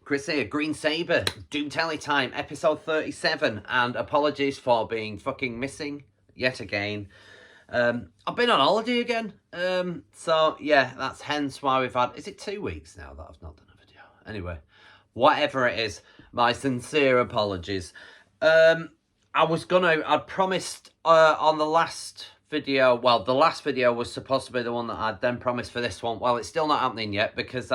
Kris here, Green Sabre, Doom Telly time, episode 37, and apologies for being fucking missing yet again. I've been on holiday again, so yeah, that's hence why we've had, is it 2 weeks now that I've not done a video? Anyway, whatever it is, my sincere apologies. I'd promised on the last video, well, the last video was supposed to be the one that I'd then promised for this one. Well, it's still not happening yet because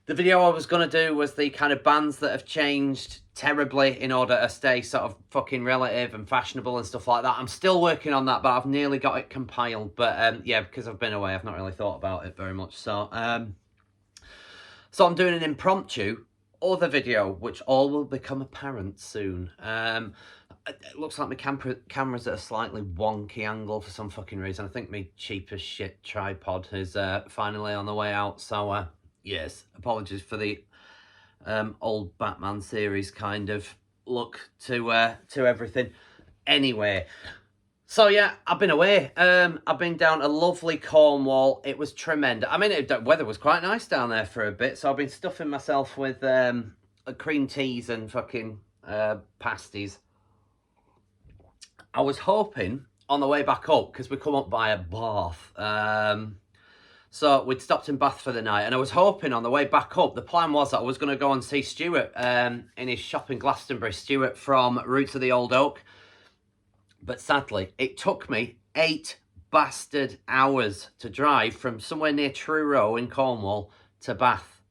the video I was going to do was the kind of bands that have changed terribly in order to stay sort of fucking relative and fashionable and stuff like that. I'm still working on that, but I've nearly got it compiled. But yeah, because I've been away, I've not really thought about it very much. So I'm doing an impromptu other video, which all will become apparent soon. It looks like my camera's at a slightly wonky angle for some fucking reason. I think my cheap as shit tripod is finally on the way out. So yes, apologies for the old Batman series kind of look to everything. Anyway, so yeah, I've been away. I've been down to lovely Cornwall. It was tremendous. I mean, the weather was quite nice down there for a bit, so I've been stuffing myself with cream teas and fucking pasties. I was hoping on the way back up, because we come up by a Bath, so we'd stopped in Bath for the night, and I was hoping on the way back up, the plan was that I was going to go and see Stuart in his shop in Glastonbury, Stuart from Roots of the Old Oak. But sadly, it took me 8 bastard hours to drive from somewhere near Truro in Cornwall to Bath.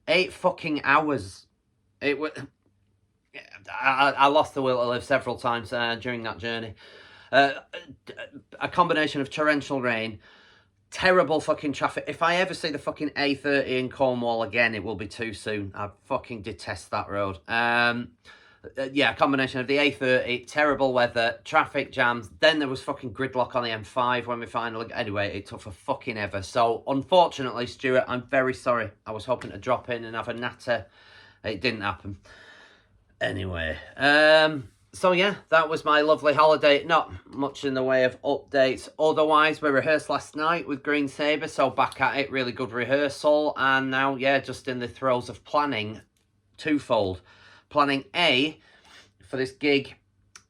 8 fucking hours. It was... I lost the will to live several times during that journey. A combination of torrential rain, terrible fucking traffic. If I ever see the fucking A30 in Cornwall again, it will be too soon. I fucking detest that road. Yeah, a combination of the A30, terrible weather, traffic jams. Then there was fucking gridlock on the M5 when we finally... Anyway, it took for fucking ever. So, unfortunately, Stuart, I'm very sorry. I was hoping to drop in and have a natter. It didn't happen. Anyway, so yeah, that was my lovely holiday. Not much in the way of updates. Otherwise, we rehearsed last night with Green Sabre, so back at it, really good rehearsal. And now, yeah, just in the throes of planning twofold. Planning A for this gig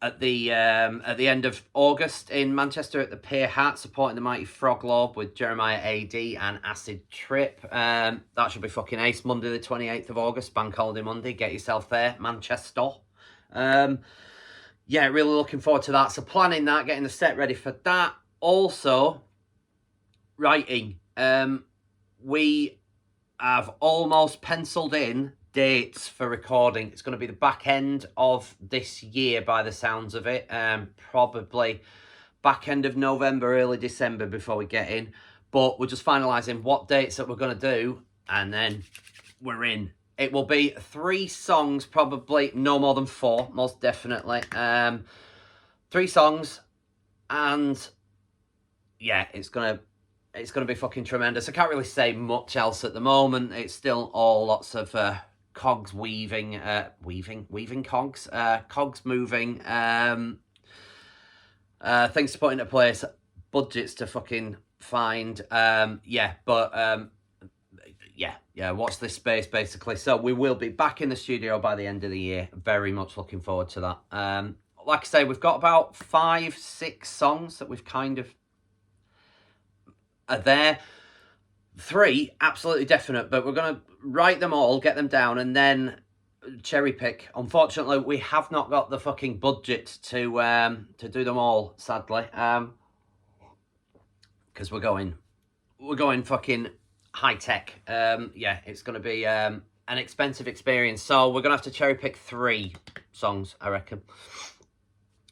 at the end of August in Manchester at the Pier Hat, supporting the Mighty Frog Lobe with Jeremiah AD and Acid Trip. That should be fucking ace. Monday the 28th of August, Bank Holiday Monday. Get yourself there, Manchester. Yeah, really looking forward to that. So planning that, getting the set ready for that. Also, writing. We have almost penciled in dates for recording. It's going to be the back end of this year by the sounds of it. Probably back end of November, early December before we get in. But we're just finalising what dates that we're going to do, and then we're in. It will be 3 songs, probably no more than 4, most definitely. 3 songs, and yeah, it's gonna be fucking tremendous. I can't really say much else at the moment. It's still all lots of cogs weaving cogs, cogs moving, things to put into place, budgets to fucking find, yeah, but yeah, watch this space basically. So we will be back in the studio by the end of the year. Very much looking forward to that. Like I say, we've got about 5-6 songs that we've kind of are there. 3 absolutely definite, but we're going to write them all, get them down, and then cherry pick. Unfortunately, we have not got the fucking budget to do them all, sadly, because we're going fucking high tech. Yeah, it's going to be an expensive experience, so we're going to have to cherry pick 3 songs, I reckon,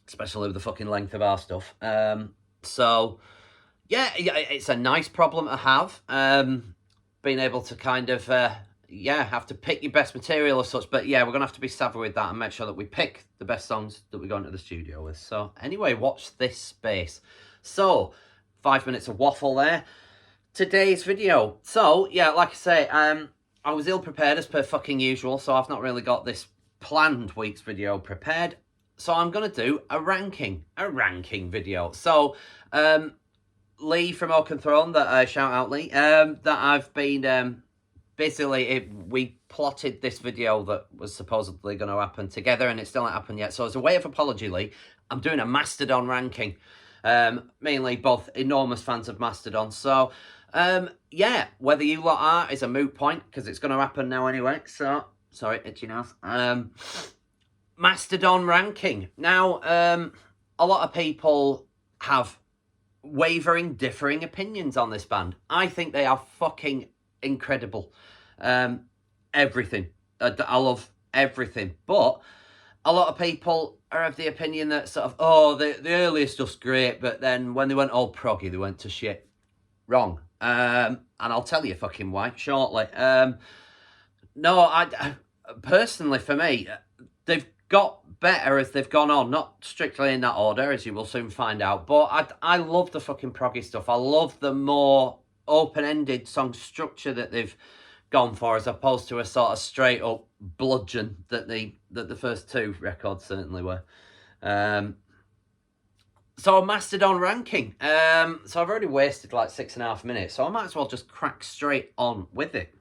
especially with the fucking length of our stuff. So yeah, it's a nice problem to have, being able to kind of, yeah, have to pick your best material as such. But yeah, we're going to have to be savvy with that and make sure that we pick the best songs that we go into the studio with. So anyway, watch this space. So, 5 minutes of waffle there. Today's video. So, yeah, like I say, I was ill-prepared as per fucking usual, so I've not really got this planned week's video prepared. So I'm going to do a ranking video. So, Lee from Oak and Throne, that shout out Lee, that I've been basically, we plotted this video that was supposedly going to happen together, and it still hasn't happened yet. So as a way of apology, Lee, I'm doing a Mastodon ranking. Mainly both enormous fans of Mastodon. So, yeah, whether you lot are is a moot point, because it's going to happen now anyway. So, sorry, itchy nose. Mastodon ranking. Now, a lot of people have wavering, differing opinions on this band. I think they are fucking incredible. Everything. I love everything. But a lot of people are of the opinion that sort of, oh, the earlier stuff's great, but then when they went all proggy, they went to shit. Wrong. And I'll tell you fucking why shortly. No, I personally, for me, they've got better as they've gone on. Not strictly in that order, as you will soon find out. But I love the fucking proggy stuff. I love the more open-ended song structure that they've gone for, as opposed to a sort of straight-up bludgeon that the first two records certainly were. So a Mastodon ranking. So I've already wasted like 6.5 minutes, so I might as well just crack straight on with it.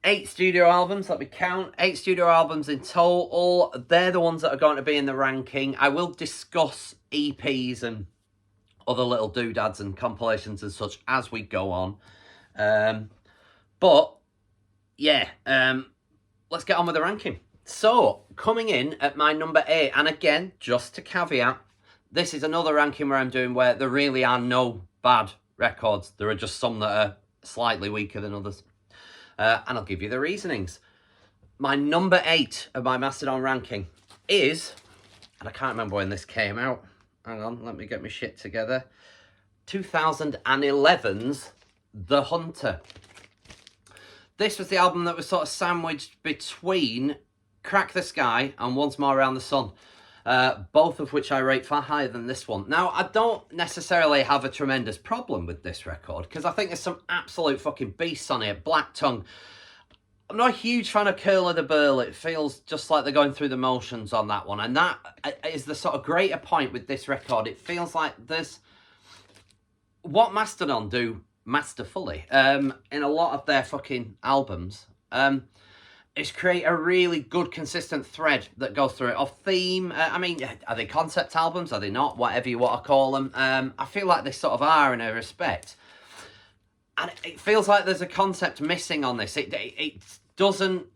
8 studio albums, let me count. 8 studio albums in total. They're the ones that are going to be in the ranking. I will discuss EPs and other little doodads and compilations and such as we go on. But, yeah, let's get on with the ranking. So, coming in at my number 8, and again, just to caveat, this is another ranking where I'm doing where there really are no bad records. There are just some that are slightly weaker than others. And I'll give you the reasonings. My number 8 of my Mastodon ranking is, and I can't remember when this came out. Hang on, let me get my shit together. 2011's The Hunter. This was the album that was sort of sandwiched between Crack the Skye and Once More Around the Sun. Both of which I rate far higher than this one. Now, I don't necessarily have a tremendous problem with this record, because I think there's some absolute fucking beasts on it. Black Tongue. I'm not a huge fan of Curl of the Burl. It feels just like they're going through the motions on that one. And that is the sort of greater point with this record. It feels like there's what Mastodon do masterfully in a lot of their fucking albums. Is create a really good, consistent thread that goes through it of theme. I mean, are they concept albums? Are they not? Whatever you want to call them. I feel like they sort of are in a respect. And it feels like there's a concept missing on this. It doesn't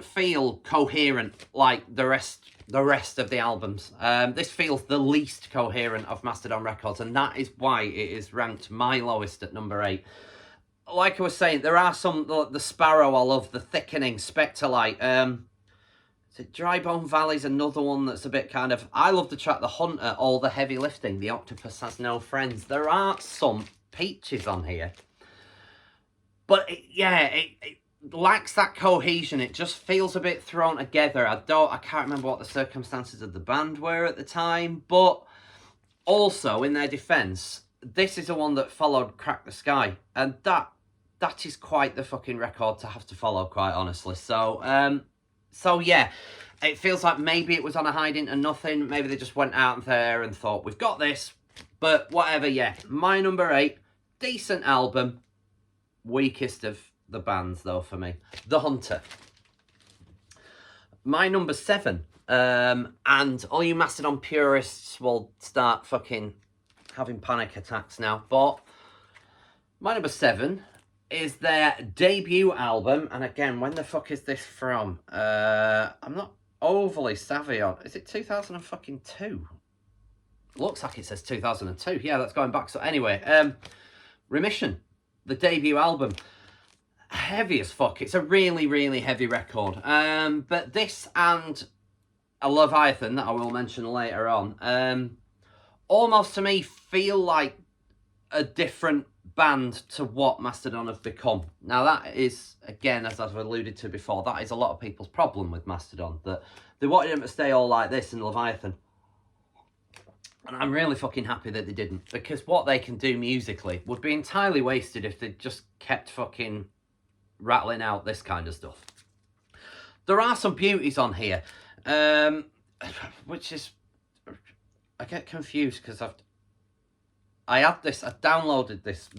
feel coherent like the rest of the albums. This feels the least coherent of Mastodon records, and that is why it is ranked my lowest at number 8. Like I was saying, there are some, the Sparrow I love, the Thickening, Spectrelight. Is it Dry Bone Valley's another one that's a bit kind of, I love the track The Hunter, All the Heavy Lifting, The Octopus Has No Friends. There are some peaches on here. But it lacks that cohesion. It just feels a bit thrown together. I can't remember what the circumstances of the band were at the time, but also in their defense, this is the one that followed Crack the Skye, and that is quite the fucking record to have to follow, quite honestly. So yeah, it feels like maybe it was on a hide into nothing. Maybe they just went out there and thought, we've got this. But whatever, yeah. My number 8, decent album. Weakest of the bands, though, for me. The Hunter. My number 7. And all you Mastodon purists will start fucking having panic attacks now. But my number 7 is their debut album. And again, when the fuck is this from? I'm not overly savvy on. Is it 2002? Looks like it says 2002. Yeah, that's going back. So anyway, Remission, the debut album. Heavy as fuck. It's a really, really heavy record. But this and a Leviathan that I will mention later on, almost to me feel like a different band to what Mastodon have become. Now that is, again, as I've alluded to before, that is a lot of people's problem with Mastodon, that they wanted them to stay all like this in Leviathan. And I'm really fucking happy that they didn't, because what they can do musically would be entirely wasted if they just kept fucking rattling out this kind of stuff. There are some beauties on here, which is, I get confused because I downloaded this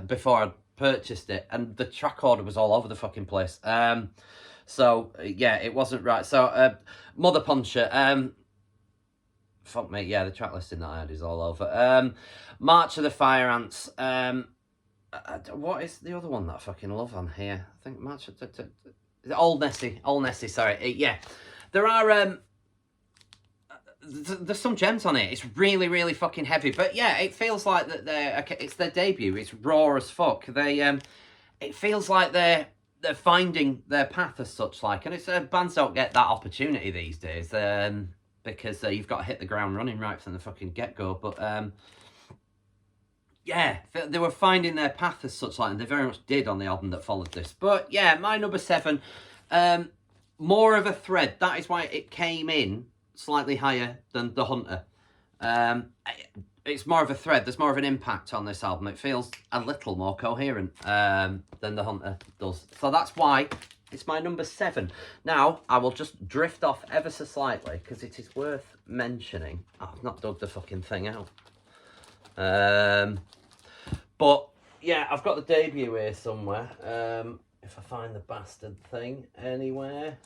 before I purchased it, and the track order was all over the fucking place. So yeah, it wasn't right. So Mother Puncher, fuck me, yeah, the track listing that I had is all over. March of the Fire Ants. What is the other one that I fucking love on here? I think March of Old Nessie. Sorry, yeah, there are there's some gems on it. It's really, really fucking heavy, but yeah, it feels like that it's their debut. It's raw as fuck. They it feels like they're finding their path as such, like, and it's bands don't get that opportunity these days, because you've got to hit the ground running right from the fucking get-go. But yeah, they were finding their path as such, like, and they very much did on the album that followed this. But yeah, my number 7, More of a Thread. That is why it came in slightly higher than The Hunter. It's more of a thread. There's more of an impact on this album. It feels a little more coherent than The Hunter does. So that's why it's my number 7. Now, I will just drift off ever so slightly, because it is worth mentioning. Oh, I've not dug the fucking thing out. But, yeah, I've got the debut here somewhere. If I find the bastard thing anywhere.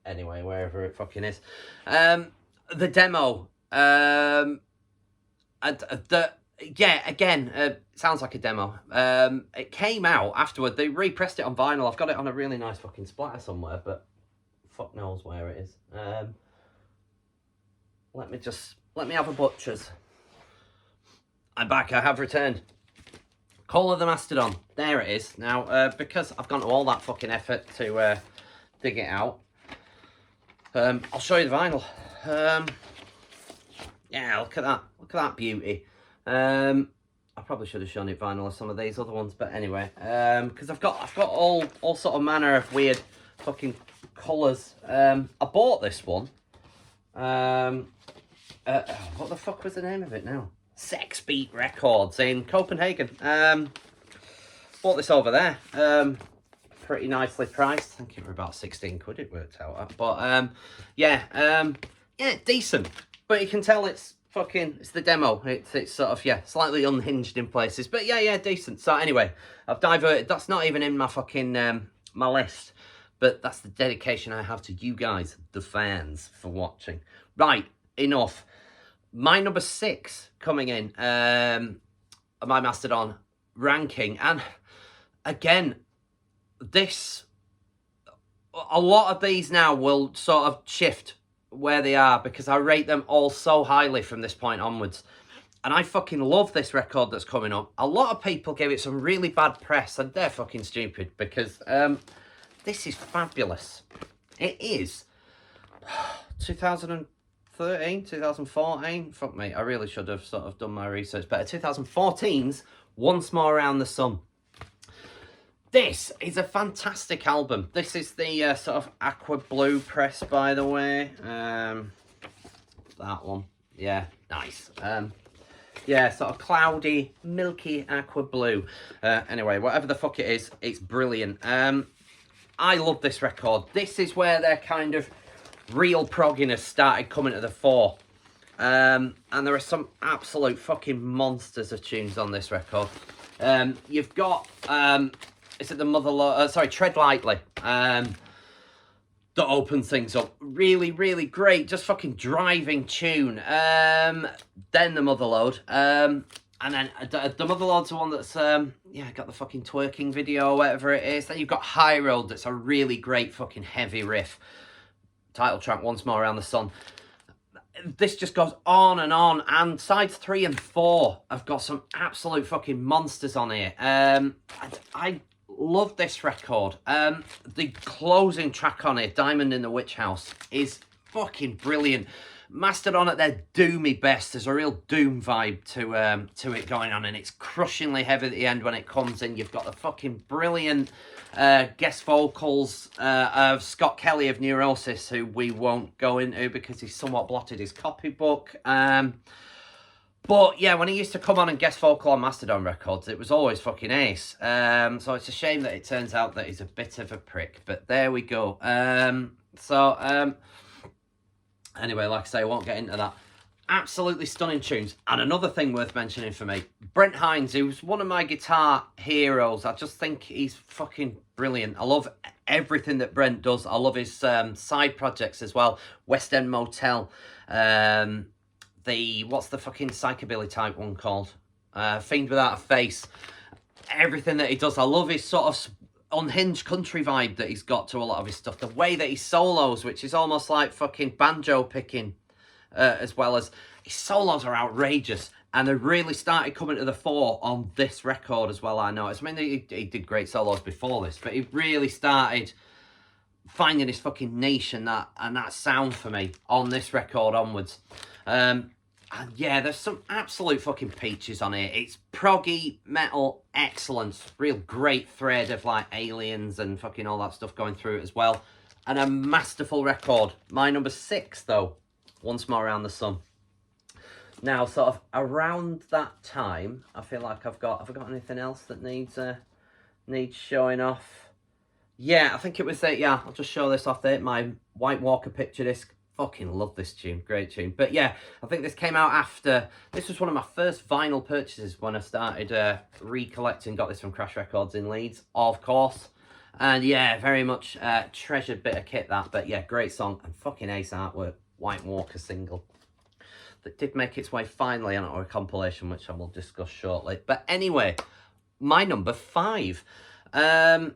Anyway, wherever it fucking is. The demo. Yeah, again, sounds like a demo. It came out afterward. They repressed it on vinyl. I've got it on a really nice fucking splatter somewhere, but fuck knows where it is. Let me have a butcher's. I'm back. I have returned. Call of the Mastodon. There it is. Now, because I've gone to all that fucking effort to dig it out, I'll show you the vinyl. Yeah, look at that. Look at that beauty. I probably should have shown you vinyl of some of these other ones, but anyway, because I've got all sort of manner of weird fucking colours. I bought this one. What the fuck was the name of it now? Sex Beat Records in Copenhagen. Bought this over there. Pretty nicely priced. I think it were about 16 quid it worked out at. But yeah, decent. But you can tell it's the demo. It's sort of, yeah, slightly unhinged in places. But yeah, decent. So anyway, I've diverted. That's not even in my fucking, my list. But that's the dedication I have to you guys, the fans, for watching. Right, enough. My number 6 coming in, my Mastodon ranking. And again, a lot of these now will sort of shift where they are, because I rate them all so highly from this point onwards. And I fucking love this record that's coming up. A lot of people gave it some really bad press, and they're fucking stupid, because this is fabulous. It is 2013, 2014. Fuck me, I really should have sort of done my research better. 2014's Once More Around the Sun. This is a fantastic album. This is the sort of aqua blue press, by the way. That one. Yeah, nice. Yeah, sort of cloudy, milky aqua blue. Anyway, whatever the fuck it is, it's brilliant. I love this record. This is where their kind of real progginess started coming to the fore. And there are some absolute fucking monsters of tunes on this record. You've got... is it the Mother... sorry, Tread Lightly. That opens things up. Really, really great. Just fucking driving tune. Then the Motherload. And then the Motherload's the one that's... yeah, got the fucking twerking video or whatever it is. Then you've got High Road. That's a really great fucking heavy riff. Title track, Once More Around the Sun. This just goes on. And sides 3 and 4 have got some absolute fucking monsters on here. I love this record. The closing track on it, Diamond in the Witch House, is fucking brilliant. Mastodon at their doomy best. There's a real doom vibe to it going on, and it's crushingly heavy at the end when it comes in. You've got the fucking brilliant guest vocals of Scott Kelly of Neurosis, who we won't go into because he's somewhat blotted his copybook. But yeah, when he used to come on and guest vocal on Mastodon records, it was always fucking ace. So it's a shame that it turns out that he's a bit of a prick. But there we go. Anyway, like I say, I won't get into that. absolutely stunning tunes. And another thing worth mentioning for me, Brent Hinds, who's one of my guitar heroes. I just think he's fucking brilliant. I love everything that Brent does. I love his side projects as well. West End Motel, what's the fucking psychobilly type one called? Fiend Without a Face. Everything that he does. I love his sort of unhinged country vibe that he's got to a lot of his stuff. The way that he solos, which is almost like fucking banjo picking, as well as his solos are outrageous. And they really started coming to the fore on this record as well, I noticed. I mean, he did great solos before this, but he really started finding his fucking niche and that sound for me on this record onwards. And yeah, there's some absolute fucking peaches on here. It's proggy metal excellence. Real great thread of like aliens and fucking all that stuff going through it as well. And a masterful record. My number 6 though, Once More Around the Sun. Now, sort of around that time, I feel like have I got anything else that needs showing off? Yeah, I think it was yeah, I'll just show this off there. My White Walker picture disc. Fucking love this tune, great tune. But yeah, I think this came out after, this was one of my first vinyl purchases when I started recollecting, got this from Crash Records in Leeds, of course. And yeah, very much treasured bit of kit that, but yeah, great song and fucking ace artwork, White Walker single. That did make its way finally onto a compilation, which I will discuss shortly. But anyway, my number 5. And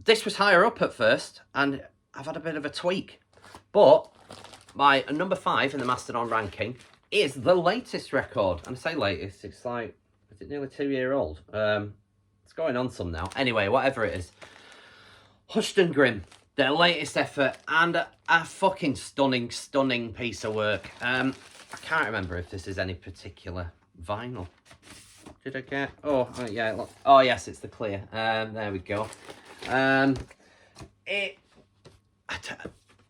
this was higher up at first, and I've had a bit of a tweak. But my number 5 in the Mastodon ranking is the latest record. And I say latest, it's like, is it nearly 2 year old? It's going on some now. Anyway, whatever it is. Hushed and Grimm, their latest effort, and a fucking stunning, stunning piece of work. I can't remember if this is any particular vinyl. Did I get? Oh yeah, look. Oh yes, it's the clear. There we go.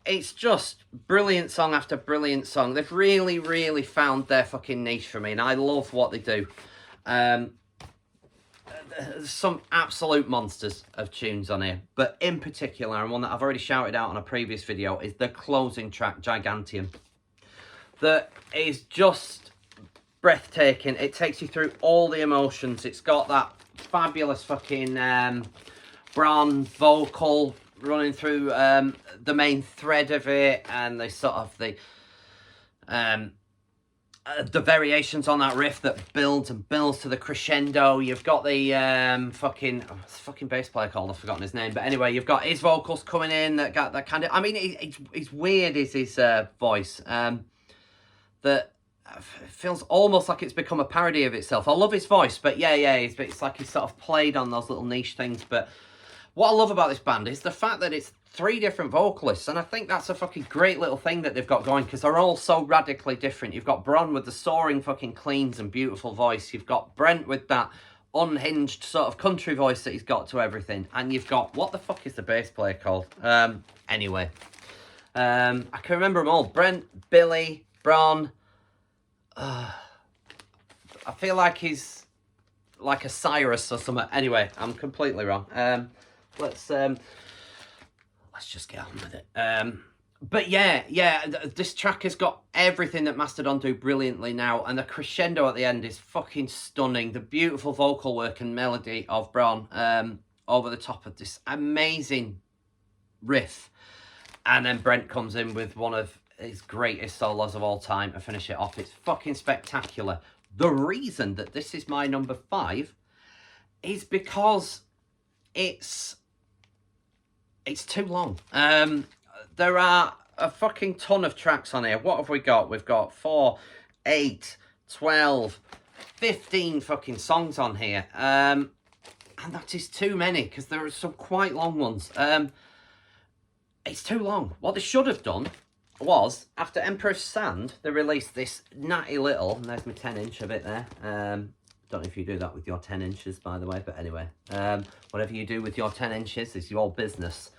It's just brilliant song after brilliant song. They've really, really found their fucking niche for me, and I love what they do. There's some absolute monsters of tunes on here, but in particular, and one that I've already shouted out on a previous video, is the closing track, Gigantium. That is just breathtaking. It takes you through all the emotions. It's got that fabulous fucking Bron vocal running through the main thread of it, and the sort of the variations on that riff that builds and builds to the crescendo. You've got the fucking bass player called, I've forgotten his name, but anyway, you've got his vocals coming in that got that kind of, I mean, it's weird is his voice that feels almost like it's become a parody of itself. I love his voice, but yeah, it's like he's sort of played on those little niche things. But what I love about this band is the fact that it's 3 different vocalists, and I think that's a fucking great little thing that they've got going, because they're all so radically different. You've got Bron with the soaring fucking cleans and beautiful voice. You've got Brent with that unhinged sort of country voice that he's got to everything. And you've got, what the fuck is the bass player called? Anyway. I can remember them all. Brent, Billy, Bron. I feel like he's like a Cyrus or something. Anyway, I'm completely wrong. Let's just get on with it. But yeah, this track has got everything that Mastodon do brilliantly now, and the crescendo at the end is fucking stunning. The beautiful vocal work and melody of Bron over the top of this amazing riff, and then Brent comes in with one of his greatest solos of all time to finish it off. It's fucking spectacular. The reason that this is my number 5 is because it's too long. There are a fucking ton of tracks on here. What have we got? We've got 4, 8, 12, 15 fucking songs on here. And that is too many, because there are some quite long ones. It's too long. What they should have done was, after Emperor's Sand, they released this natty little, and there's my 10-inch of it there. Don't know if you do that with your 10 inches, by the way, but anyway. Whatever you do with your 10 inches is your business.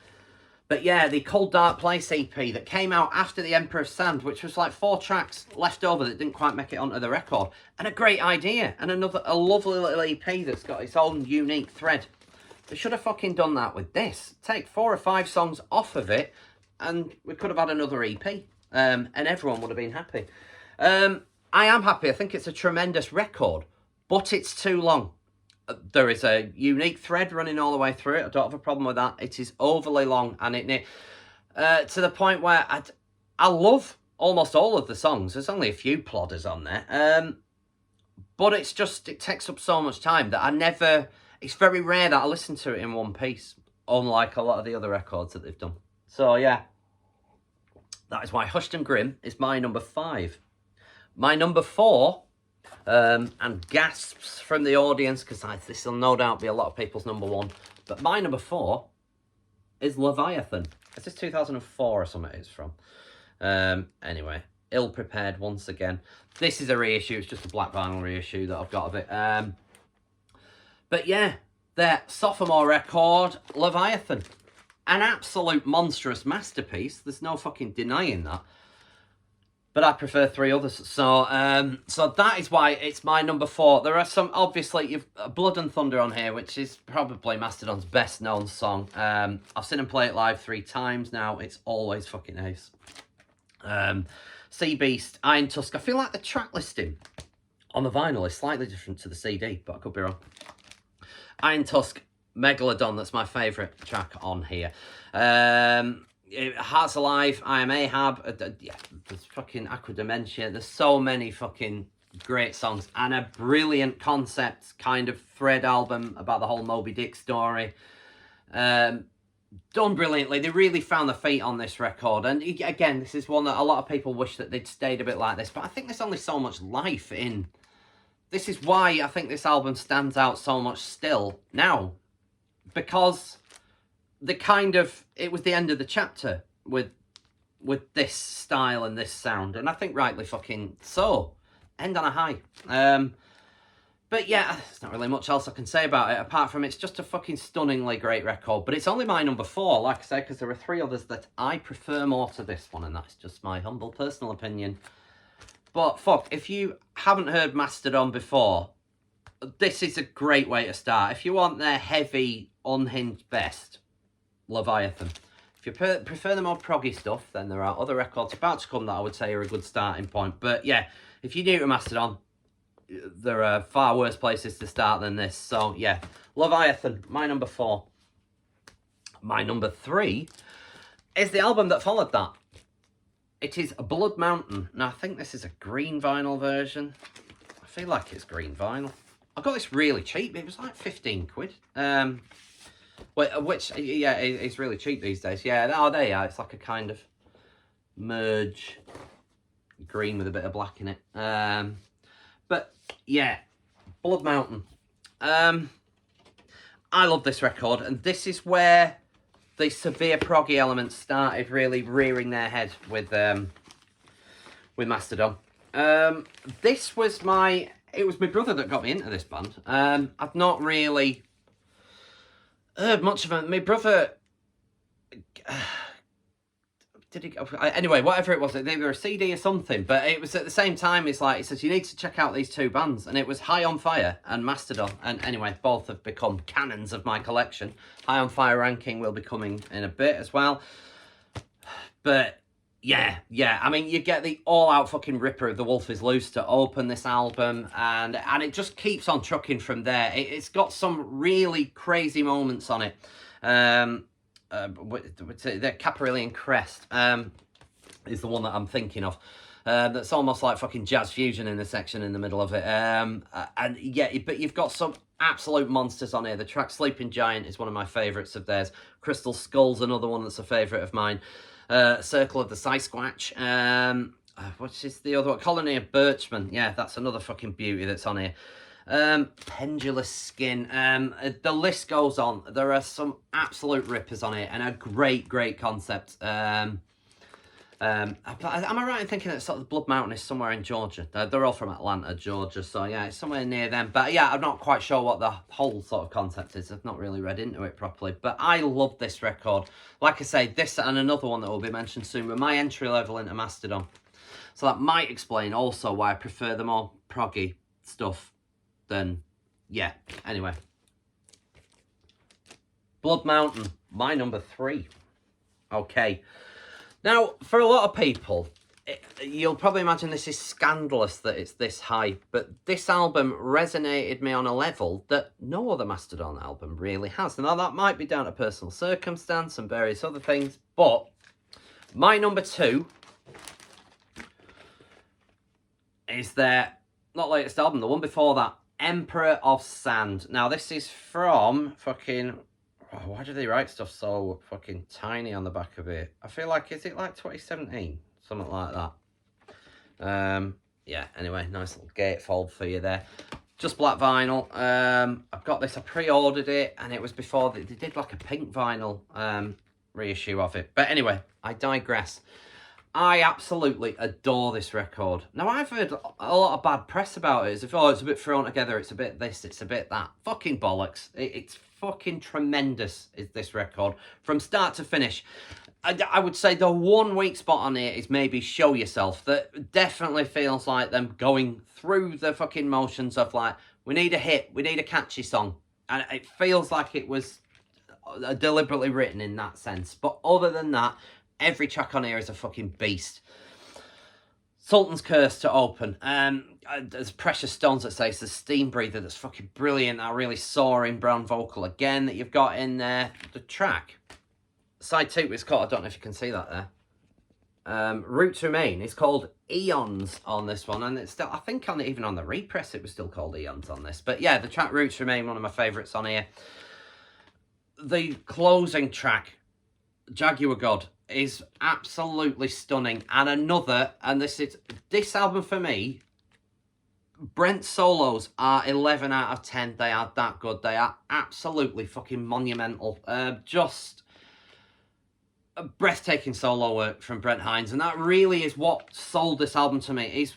But yeah, the Cold Dark Place EP that came out after the Emperor's Sand, which was like 4 tracks left over that didn't quite make it onto the record. And a great idea. And a lovely little EP that's got its own unique thread. They should have fucking done that with this. Take 4 or 5 songs off of it, and we could have had another EP. and everyone would have been happy. I am happy. I think it's a tremendous record, but it's too long. There is a unique thread running all the way through it. I don't have a problem with that. It is overly long, and to the point where I love almost all of the songs. There's only a few plodders on there, but it takes up so much time that it's very rare that I listen to it in one piece, unlike a lot of the other records that they've done. So yeah, that is why Hushed and Grimm is my number 5. My number 4, and gasps from the audience, because this will no doubt be a lot of people's number 1, but my number 4 is Leviathan. Is this 2004 or something it's from? Anyway, ill-prepared once again. This is a reissue, it's just a black vinyl reissue that I've got of it. But yeah, their sophomore record, Leviathan. An absolute monstrous masterpiece. There's no fucking denying that. But I prefer 3 others. So that is why it's my number 4. There are some, obviously, you've Blood and Thunder on here, which is probably Mastodon's best known song. I've seen him play it live 3 times now. It's always fucking ace. Sea Beast, Iron Tusk. I feel like the track listing on the vinyl is slightly different to the CD, but I could be wrong. Iron Tusk, Megalodon, that's my favourite track on here. Hearts Alive, I Am Ahab, yeah, there's fucking Aqua Dementia. There's so many fucking great songs, and a brilliant concept kind of thread album about the whole Moby Dick story. Done brilliantly. They really found their feet on this record, and again, this is one that a lot of people wish that they'd stayed a bit like this, but I think there's only so much life in. This is why I think this album stands out so much still now, because it was the end of the chapter with this style and this sound, and I think rightly fucking so. End on a high. But yeah, there's not really much else I can say about it, apart from it's just a fucking stunningly great record. But it's only my number 4, like I said, because there are 3 others that I prefer more to this one, and that's just my humble personal opinion. But fuck, if you haven't heard Mastodon before, this is a great way to start. If you want their heavy, unhinged best, Leviathan. If you prefer the more proggy stuff, then there are other records about to come that I would say are a good starting point. But yeah, if you're new to Mastodon, there are far worse places to start than this. So yeah, Leviathan, my number 4. My number 3 is the album that followed that. It is Blood Mountain. Now I think this is a green vinyl version. I feel like it's green vinyl. I got this really cheap. It was like 15 quid. Which, yeah, it's really cheap these days. Yeah, oh, there you are. It's like a kind of merge green with a bit of black in it. But, yeah, Blood Mountain. I love this record, and this is where the severe proggy elements started really rearing their head with Mastodon. This was it was my brother that got me into this band. I've not really heard much of it. My brother, anyway, whatever it was, they were a CD or something, but it was at the same time, it's like, he says, you need to check out these 2 bands, and it was High on Fire and Mastodon, and anyway, both have become canons of my collection. High on Fire ranking will be coming in a bit as well, but yeah, I mean, you get the all-out fucking ripper of The Wolf Is Loose to open this album, and it just keeps on trucking from there. It's got some really crazy moments on it. The Caparilian Crest is the one that I'm thinking of. That's almost like fucking jazz fusion in the section in the middle of it. And yeah, but you've got some absolute monsters on here. The track Sleeping Giant is one of my favourites of theirs. Crystal Skull's another one that's a favourite of mine. Circle of the Sasquatch. What is the other one? Colony of Birchmen. Yeah, that's another fucking beauty that's on here. Pendulous Skin. The list goes on. There are some absolute rippers on it, and a great concept. Am I right in thinking that sort of Blood Mountain is somewhere in Georgia? They're all from Atlanta, Georgia, so yeah, it's somewhere near them. But yeah, I'm not quite sure what the whole sort of concept is. I've not really read into it properly, but I love this record. Like I say, this and another one that will be mentioned soon were my entry level into Mastodon. So that might explain also why I prefer the more proggy stuff than, yeah, anyway. Blood Mountain, my number 3. Okay. Now, for a lot of people, you'll probably imagine this is scandalous that it's this high, but this album resonated me on a level that no other Mastodon album really has. Now, that might be down to personal circumstance and various other things, but my number 2 is their, not latest album, the one before that, Emperor of Sand. Now, this is from fucking... Oh, why do they write stuff so fucking tiny on the back of it? I feel like, is it like 2017? Something like that. Yeah, anyway, nice little gatefold for you there. Just black vinyl. I've got this, I pre-ordered it, and it was before they did like a pink vinyl reissue of it. But anyway, I digress. I absolutely adore this record. Now, I've heard a lot of bad press about it. As if, oh, it's a bit thrown together, it's a bit this, it's a bit that. Fucking bollocks. It's fucking tremendous, is this record. From start to finish. I would say the one weak spot on it is maybe Show Yourself. That definitely feels like them going through the fucking motions of like, we need a hit, we need a catchy song. And it feels like it was deliberately written in that sense. But other than that, every track on here is a fucking beast. Sultan's Curse to open. There's Precious Stones that says the Steam Breather that's fucking brilliant. That really soaring brown vocal again that you've got in there. The track. Side 2 is called, I don't know if you can see that there. Roots Remain is called Eons on this one. And it's still, I think even on the repress it was still called Eons on this. But yeah, the track Roots Remain, one of my favourites on here. The closing track, Jaguar God, is absolutely stunning. And another, and this album for me, Brent's solos are 11 out of 10. They are that good. They are absolutely fucking monumental. Just breathtaking solo work from Brent Hinds, and that really is what sold this album to me.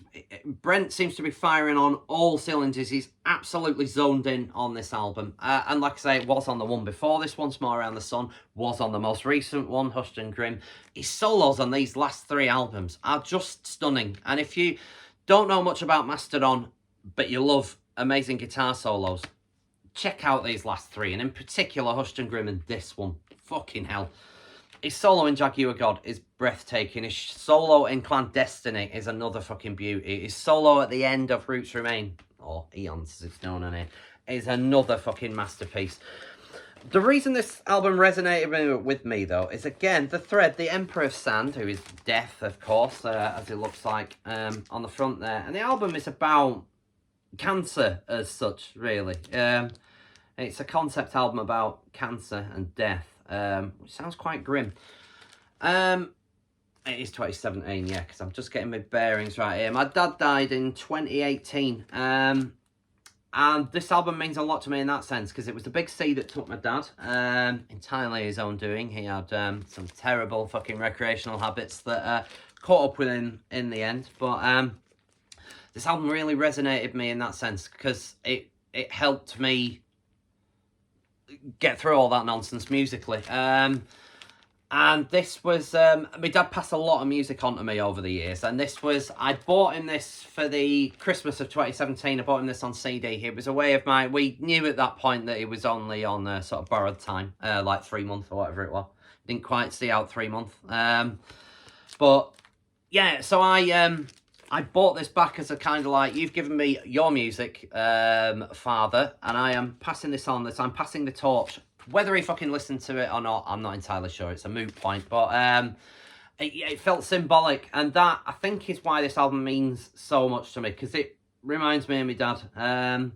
Brent seems to be firing on all cylinders. He's absolutely zoned in on this album, and like I say, it was on the one before this, Once More Around the Sun, was on the most recent one, Hushed and Grimm. His solos on these last 3 albums are just stunning, and if you don't know much about Mastodon but you love amazing guitar solos, check out these last 3, and in particular Hushed and Grimm and this one. Fucking hell. His solo in Jaguar God is breathtaking. His solo in Clandestiny is another fucking beauty. His solo at the end of Roots Remain, or Eons as it's known on it, is another fucking masterpiece. The reason this album resonated with me, though, is again the thread, the Emperor of Sand, who is death, of course, as it looks like on the front there. And the album is about cancer as such, really. It's a concept album about cancer and death. Which sounds quite grim. It is 2017, yeah, because I'm just getting my bearings right here. My dad died in 2018, and this album means a lot to me in that sense, because it was the big C that took my dad, entirely his own doing. He had some terrible fucking recreational habits that caught up with him in the end, but this album really resonated with me in that sense, because it helped me get through all that nonsense musically. And this was, my dad passed a lot of music on to me over the years, and this was, I bought him this for the Christmas of 2017, I bought him this on CD. It was a way of we knew at that point that it was only on sort of borrowed time, like 3 months or whatever it was. Didn't quite see out 3 months. But yeah, so I bought this back as a kind of like, you've given me your music, father, and I am passing this on. I'm passing the torch. Whether he fucking listened to it or not, I'm not entirely sure. It's a moot point, but it felt symbolic, and that, I think, is why this album means so much to me, because it reminds me of my dad. And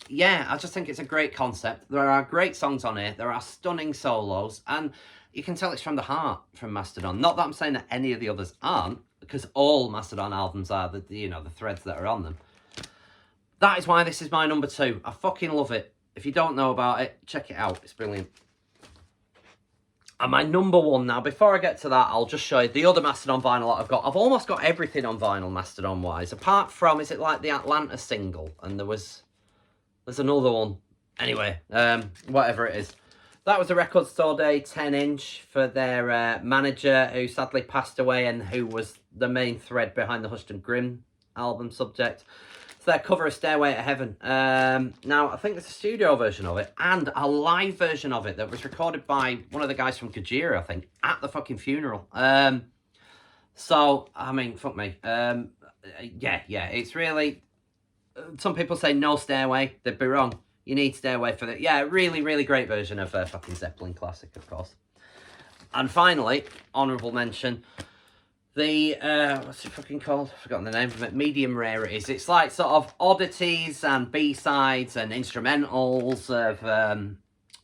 yeah, I just think it's a great concept. There are great songs on here. There are stunning solos, and you can tell it's from the heart from Mastodon. Not that I'm saying that any of the others aren't, because all Mastodon albums are the threads that are on them. That is why this is my number 2. I fucking love it. If you don't know about it, check it out. It's brilliant. And my number 1 now, before I get to that, I'll just show you the other Mastodon vinyl that I've got. I've almost got everything on vinyl Mastodon-wise, apart from, is it like the Atlanta single? And there's another one. Anyway, whatever it is. That was a Record Store Day 10-inch for their manager, who sadly passed away and who was the main thread behind the Hushed and Grimm album subject. So their cover of Stairway to Heaven. Now, I think there's a studio version of it and a live version of it that was recorded by one of the guys from Gojira, I think, at the fucking funeral. So, I mean, fuck me. Yeah, it's really... Some people say no Stairway. They'd be wrong. You need Stairway for that. Yeah, really, really great version of fucking Zeppelin Classic, of course. And finally, honourable mention, the, what's it fucking called? I've forgotten the name of it. Medium Rarities. It's like sort of oddities and B-sides and instrumentals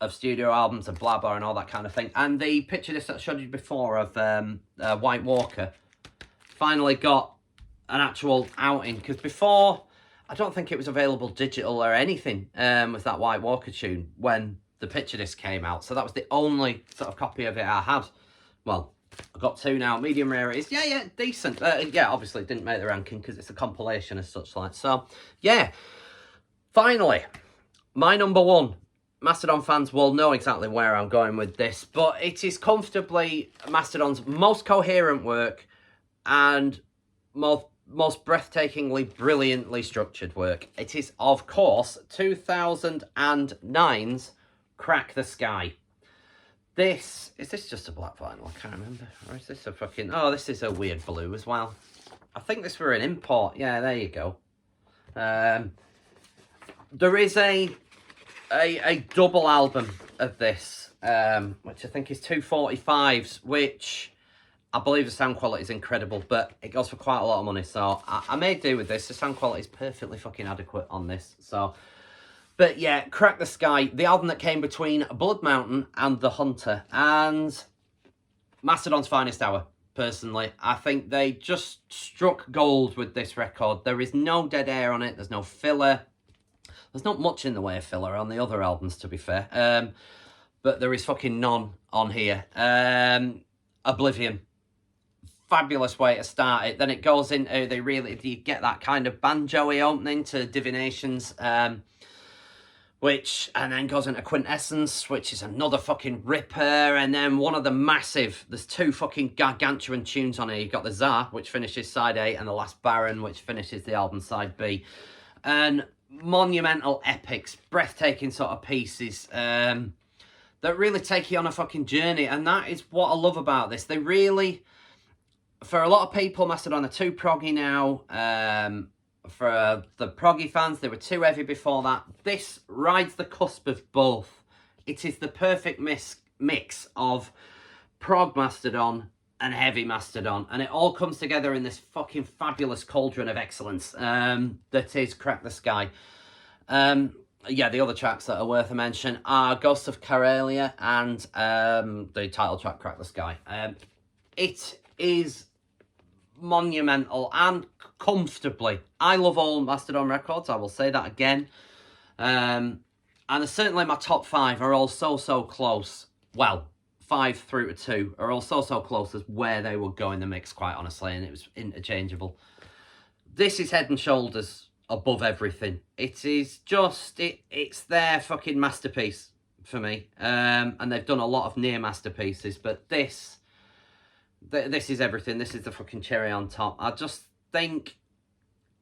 of studio albums and blah blah and all that kind of thing. And the picture disc that I showed you before of White Walker finally got an actual outing, because before I don't think it was available digital or anything with that White Walker tune when the picture disc came out. So that was the only sort of copy of it I had. Well, I've got two now. Medium Rarities. Yeah, decent. Yeah, obviously it didn't make the ranking because it's a compilation as such like. So, yeah. Finally, my number one. Mastodon fans will know exactly where I'm going with this, but it is comfortably Mastodon's most coherent work and most breathtakingly, brilliantly structured work. It is, of course, 2009's Crack the Skye. Is this just a black vinyl? I can't remember. Or is this a fucking... Oh, this is a weird blue as well. I think this were an import. Yeah, there you go. There is a double album of this, which I think is 245s, which I believe the sound quality is incredible, but it goes for quite a lot of money, so I may do with this. The sound quality is perfectly fucking adequate on this, so... But yeah, Crack the Skye, the album that came between Blood Mountain and The Hunter, and Mastodon's finest hour, personally. I think they just struck gold with this record. There is no dead air on it, there's no filler. There's not much in the way of filler on the other albums, to be fair. But there is fucking none on here. Oblivion. Fabulous way to start it. Then it goes into, you get that kind of banjo-y opening to Divinations, and then goes into Quintessence, which is another fucking ripper, and then one of the massive, there's two fucking gargantuan tunes on here. You've got the Tsar, which finishes side A, and the Last Baron, which finishes the album side B. And monumental epics, breathtaking sort of pieces that really take you on a fucking journey, and that is what I love about this. They really, for a lot of people, Mastodon are too proggy now. For the proggy fans, they were too heavy before that. This rides the cusp of both. It is the perfect mix of prog Mastodon and heavy Mastodon, and it all comes together in this fucking fabulous cauldron of excellence that is Crack the Skye. Yeah, the other tracks that are worth a mention are Ghosts of Karelia and the title track Crack the Skye. It is monumental and comfortably. I love all Mastodon records, I will say that again. And certainly my top 5 are all so close. Well, 5 through to 2 are all so close as where they would go in the mix, quite honestly, and it was interchangeable. This is head and shoulders above everything. It is just, it's their fucking masterpiece for me. And they've done a lot of near masterpieces, but this is everything. This is the fucking cherry on top. I just think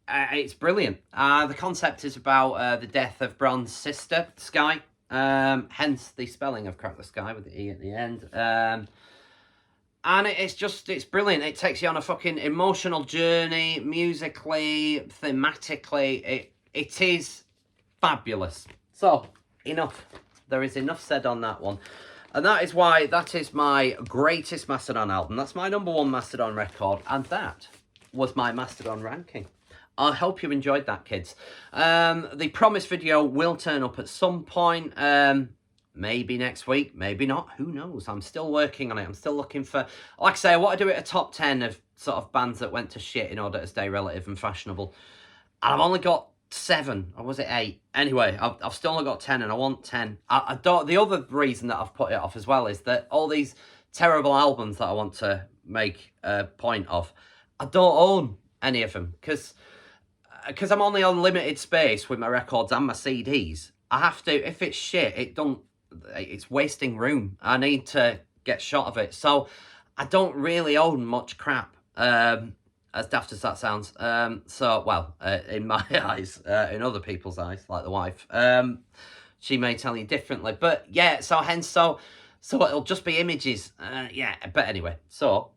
it's brilliant. The concept is about the death of Bron's sister, Skye. Hence the spelling of Crack the Skye with the E at the end. And it's brilliant. It takes you on a fucking emotional journey, musically, thematically. It is fabulous. So, enough. There is enough said on that one. And that is why that is my greatest Mastodon album. That's my number 1 Mastodon record. And that was my Mastodon ranking. I hope you enjoyed that, kids. The promised video will turn up at some point. Maybe next week, maybe not. Who knows? I'm still working on it. I'm still looking for... Like I say, I want to do it a top 10 of sort of bands that went to shit in order to stay relative and fashionable. And I've only got 7, or was it 8? Anyway, I've still only got 10, and I want 10. I don't... The other reason that I've put it off as well is that all these terrible albums that I want to make a point of, I don't own any of them, because I'm only on limited space with my records and my CDs. I have to... If it's shit, it's wasting room. I need to get shot of it. So I don't really own much crap, as daft as that sounds. In my eyes, in other people's eyes, like the wife, she may tell you differently. But yeah, so it'll just be images. Yeah, but anyway, so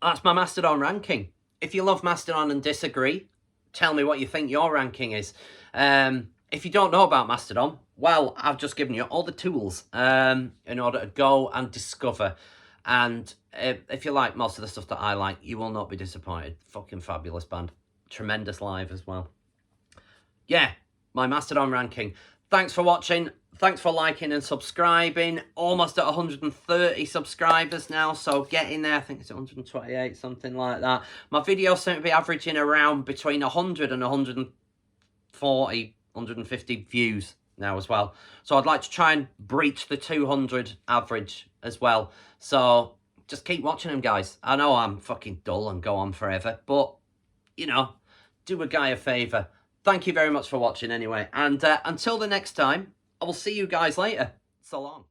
That's my Mastodon ranking. If you love Mastodon and disagree, tell me what you think your ranking is. If you don't know about Mastodon, well, I've just given you all the tools in order to go and discover. And if you like most of the stuff that I like, you will not be disappointed. Fucking fabulous band. Tremendous live as well. Yeah, my Mastodon ranking. Thanks for watching. Thanks for liking and subscribing. Almost at 130 subscribers now, so get in there. I think it's 128, something like that. My videos seem to be averaging around between 100 and 140, 150 views now as well. So I'd like to try and breach the 200 average as well. So just keep watching them, guys. I know I'm fucking dull and go on forever, but, you know, do a guy a favour. Thank you very much for watching anyway. And until the next time, I will see you guys later. So long.